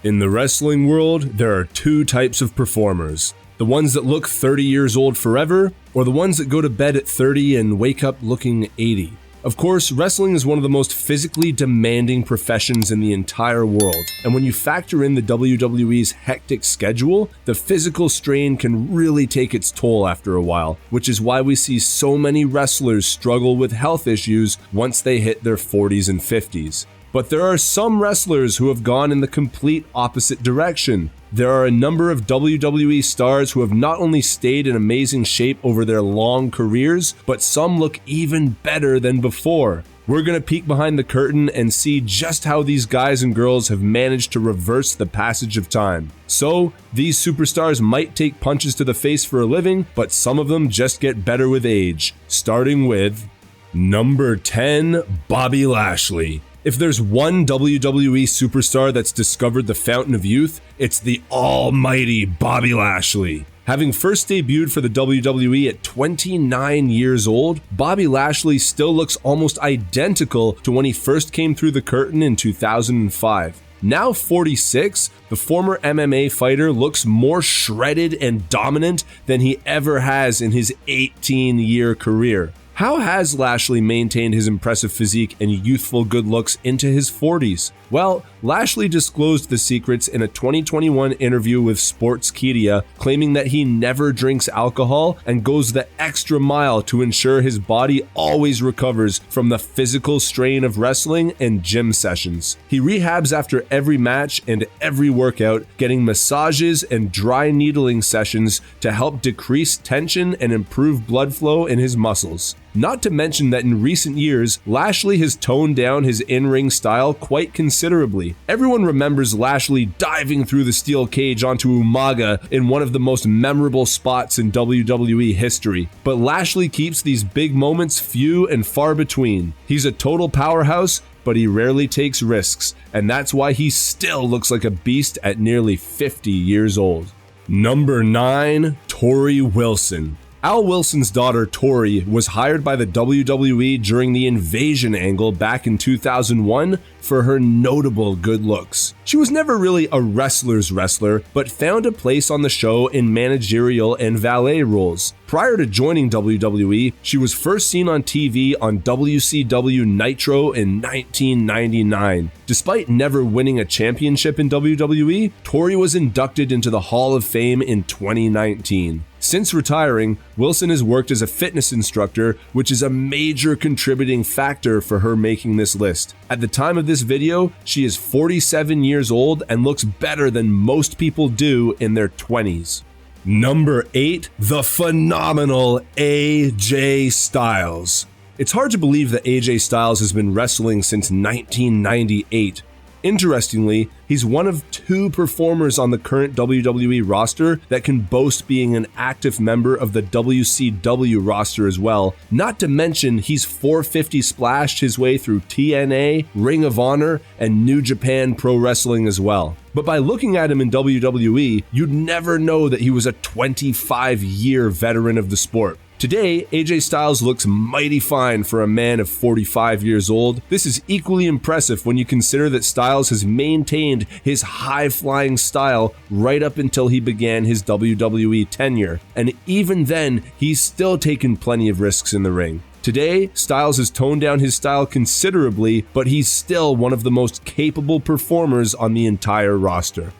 In the wrestling world, there are two types of performers. The ones that look 30 years old forever, or the ones that go to bed at 30 and wake up looking 80. Of course, wrestling is one of the most physically demanding professions in the entire world, and when you factor in the WWE's hectic schedule, the physical strain can really take its toll after a while, which is why we see so many wrestlers struggle with health issues once they hit their 40s and 50s. But there are some wrestlers who have gone in the complete opposite direction. There are a number of WWE stars who have not only stayed in amazing shape over their long careers, but some look even better than before. We're going to peek behind the curtain and see just how these guys and girls have managed to reverse the passage of time. So, these superstars might take punches to the face for a living, but some of them just get better with age. Starting with number 10, Bobby Lashley. If there's one WWE superstar that's discovered the fountain of youth, it's the almighty Bobby Lashley. Having first debuted for the WWE at 29 years old, Bobby Lashley still looks almost identical to when he first came through the curtain in 2005. Now 46, the former MMA fighter looks more shredded and dominant than he ever has in his 18-year career. How has Lashley maintained his impressive physique and youthful good looks into his 40s? Well, Lashley disclosed the secrets in a 2021 interview with Sportskeeda, claiming that he never drinks alcohol and goes the extra mile to ensure his body always recovers from the physical strain of wrestling and gym sessions. He rehabs after every match and every workout, getting massages and dry needling sessions to help decrease tension and improve blood flow in his muscles. Not to mention that in recent years, Lashley has toned down his in-ring style quite considerably. Everyone remembers Lashley diving through the steel cage onto Umaga in one of the most memorable spots in WWE history. But Lashley keeps these big moments few and far between. He's a total powerhouse, but he rarely takes risks, and that's why he still looks like a beast at nearly 50 years old. Number 9, Tori Wilson. Al Wilson's daughter, Tori, was hired by the WWE during the Invasion angle back in 2001 for her notable good looks. She was never really a wrestler's wrestler, but found a place on the show in managerial and valet roles. Prior to joining WWE, she was first seen on TV on WCW Nitro in 1999. Despite never winning a championship in WWE, Tori was inducted into the Hall of Fame in 2019. Since retiring, Wilson has worked as a fitness instructor, which is a major contributing factor for her making this list. At the time of this video, she is 47 years old and looks better than most people do in their 20s. Number 8, the phenomenal AJ Styles. It's hard to believe that AJ Styles has been wrestling since 1998. Interestingly, he's one of 2 performers on the current WWE roster that can boast being an active member of the WCW roster as well. Not to mention, he's 450 splashed his way through TNA, Ring of Honor, and New Japan Pro Wrestling as well. But by looking at him in WWE, you'd never know that he was a 25-year veteran of the sport. Today, AJ Styles looks mighty fine for a man of 45 years old. This is equally impressive when you consider that Styles has maintained his high-flying style right up until he began his WWE tenure, and even then, he's still taken plenty of risks in the ring. Today, Styles has toned down his style considerably, but he's still one of the most capable performers on the entire roster.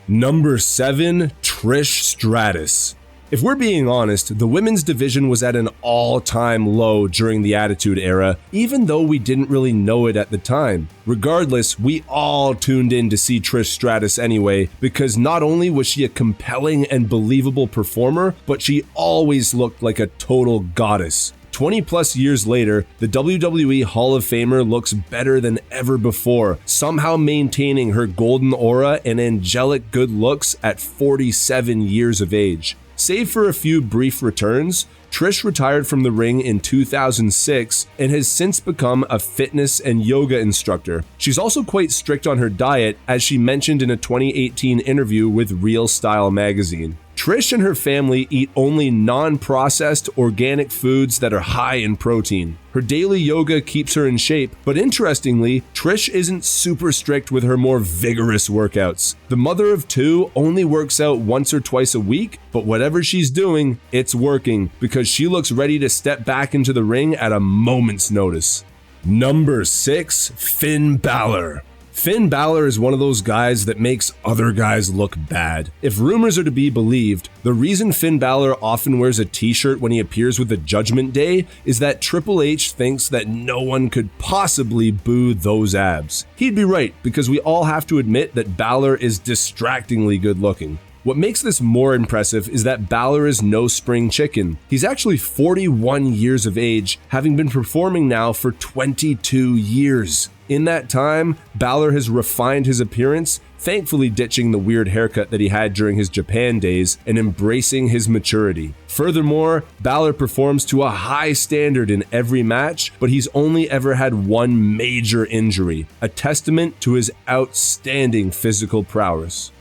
Number 7, Trish Stratus. If we're being honest, the women's division was at an all-time low during the Attitude Era, even though we didn't really know it at the time. Regardless, we all tuned in to see Trish Stratus anyway, because not only was she a compelling and believable performer, but she always looked like a total goddess. 20 plus years later, the WWE Hall of Famer looks better than ever before, somehow maintaining her golden aura and angelic good looks at 47 years of age. Save for a few brief returns, Trish retired from the ring in 2006 and has since become a fitness and yoga instructor. She's also quite strict on her diet, as she mentioned in a 2018 interview with Real Style magazine. Trish and her family eat only non-processed organic foods that are high in protein. Her daily yoga keeps her in shape, but interestingly, Trish isn't super strict with her more vigorous workouts. The mother of two only works out once or twice a week, but whatever she's doing, it's working because she looks ready to step back into the ring at a moment's notice. Number 6, Finn Balor. Finn Balor is one of those guys that makes other guys look bad. If rumors are to be believed, the reason Finn Balor often wears a t-shirt when he appears with the Judgment Day is that Triple H thinks that no one could possibly boo those abs. He'd be right, because we all have to admit that Balor is distractingly good looking. What makes this more impressive is that Balor is no spring chicken. He's actually 41 years of age, having been performing now for 22 years. In that time, Balor has refined his appearance, thankfully ditching the weird haircut that he had during his Japan days and embracing his maturity. Furthermore, Balor performs to a high standard in every match, but he's only ever had one major injury, a testament to his outstanding physical prowess.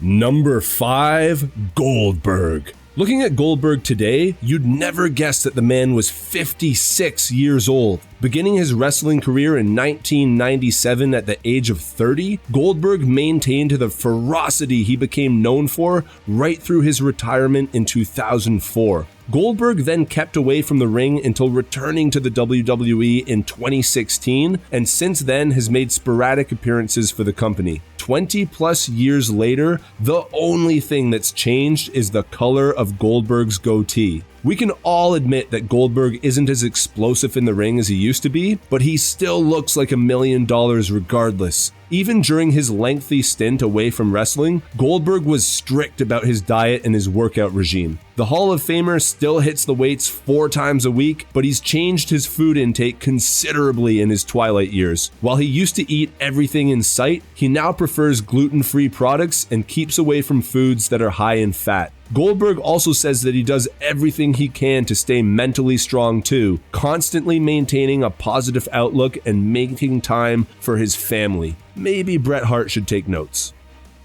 Number 5, Goldberg. Looking at Goldberg today, you'd never guess that the man was 56 years old. Beginning his wrestling career in 1997 at the age of 30, Goldberg maintained the ferocity he became known for right through his retirement in 2004. Goldberg then kept away from the ring until returning to the WWE in 2016, and since then has made sporadic appearances for the company. 20 plus years later, the only thing that's changed is the color of Goldberg's goatee. We can all admit that Goldberg isn't as explosive in the ring as he used to be, but he still looks like $1 million regardless. Even during his lengthy stint away from wrestling, Goldberg was strict about his diet and his workout regime. The Hall of Famer still hits the weights 4 times a week, but he's changed his food intake considerably in his twilight years. While he used to eat everything in sight, he now prefers gluten-free products and keeps away from foods that are high in fat. Goldberg also says that he does everything he can to stay mentally strong too, constantly maintaining a positive outlook and making time for his family. Maybe Bret Hart should take notes.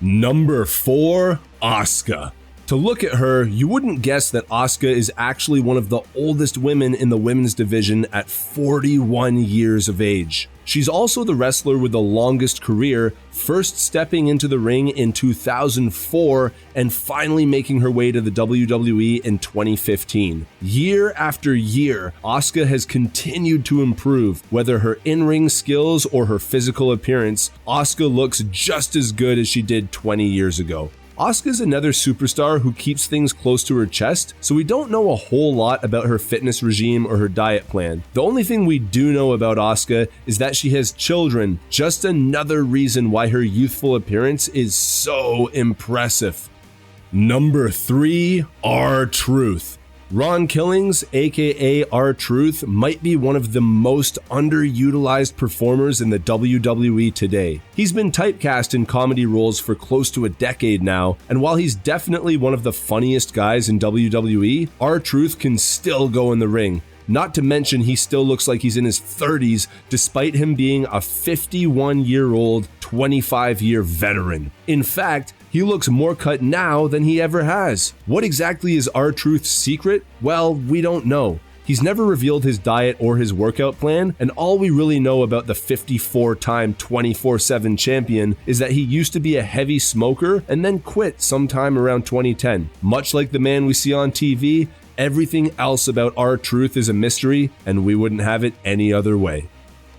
Number 4, Asuka. To look at her, you wouldn't guess that Asuka is actually one of the oldest women in the women's division at 41 years of age. She's also the wrestler with the longest career, first stepping into the ring in 2004 and finally making her way to the WWE in 2015. Year after year, Asuka has continued to improve. Whether her in-ring skills or her physical appearance, Asuka looks just as good as she did 20 years ago. Asuka's another superstar who keeps things close to her chest, so we don't know a whole lot about her fitness regime or her diet plan. The only thing we do know about Asuka is that she has children, just another reason why her youthful appearance is so impressive. Number 3, R-Truth. Ron Killings, aka R-Truth, might be one of the most underutilized performers in the WWE today. He's been typecast in comedy roles for close to a decade now, and while he's definitely one of the funniest guys in WWE, R-Truth can still go in the ring. Not to mention he still looks like he's in his 30s despite him being a 51-year-old, 25-year veteran. In fact, he looks more cut now than he ever has. What exactly is R-Truth's secret? Well, we don't know. He's never revealed his diet or his workout plan, and all we really know about the 54-time 24/7 champion is that he used to be a heavy smoker and then quit sometime around 2010. Much like the man we see on TV, everything else about R-Truth is a mystery, and we wouldn't have it any other way.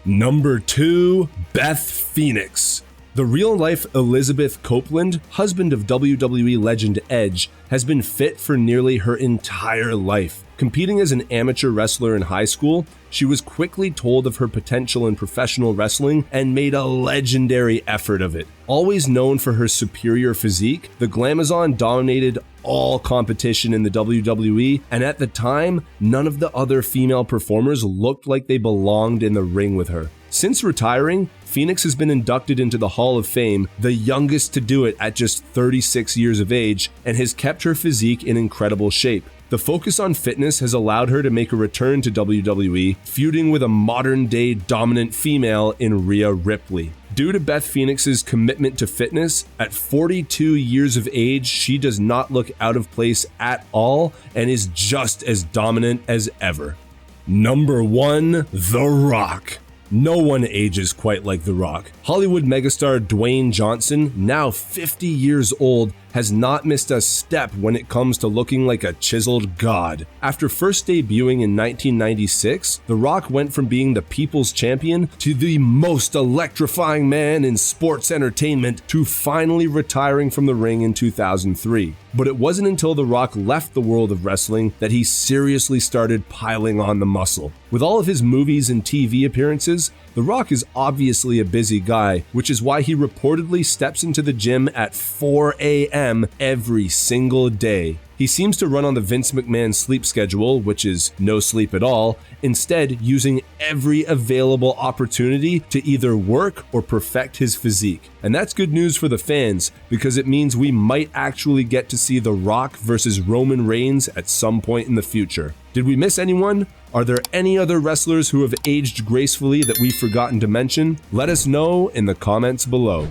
Number 2, Beth Phoenix. The real-life Elizabeth Copeland, husband of WWE legend Edge, has been fit for nearly her entire life. Competing as an amateur wrestler in high school, she was quickly told of her potential in professional wrestling and made a legendary effort of it. Always known for her superior physique, the Glamazon dominated all competition in the WWE, and at the time, none of the other female performers looked like they belonged in the ring with her. Since retiring, Phoenix has been inducted into the Hall of Fame, the youngest to do it at just 36 years of age, and has kept her physique in incredible shape. The focus on fitness has allowed her to make a return to WWE, feuding with a modern-day dominant female in Rhea Ripley. Due to Beth Phoenix's commitment to fitness, at 42 years of age, she does not look out of place at all and is just as dominant as ever. Number 1, The Rock. No one ages quite like The Rock. Hollywood megastar Dwayne Johnson, now 50 years old, has not missed a step when it comes to looking like a chiseled god. After first debuting in 1996, The Rock went from being the people's champion to the most electrifying man in sports entertainment to finally retiring from the ring in 2003. But it wasn't until The Rock left the world of wrestling that he seriously started piling on the muscle. With all of his movies and TV appearances, The Rock is obviously a busy guy, which is why he reportedly steps into the gym at 4 a.m. every single day. He seems to run on the Vince McMahon sleep schedule, which is no sleep at all, instead using every available opportunity to either work or perfect his physique. And that's good news for the fans, because it means we might actually get to see The Rock versus Roman Reigns at some point in the future. Did we miss anyone? Are there any other wrestlers who have aged gracefully that we've forgotten to mention? Let us know in the comments below.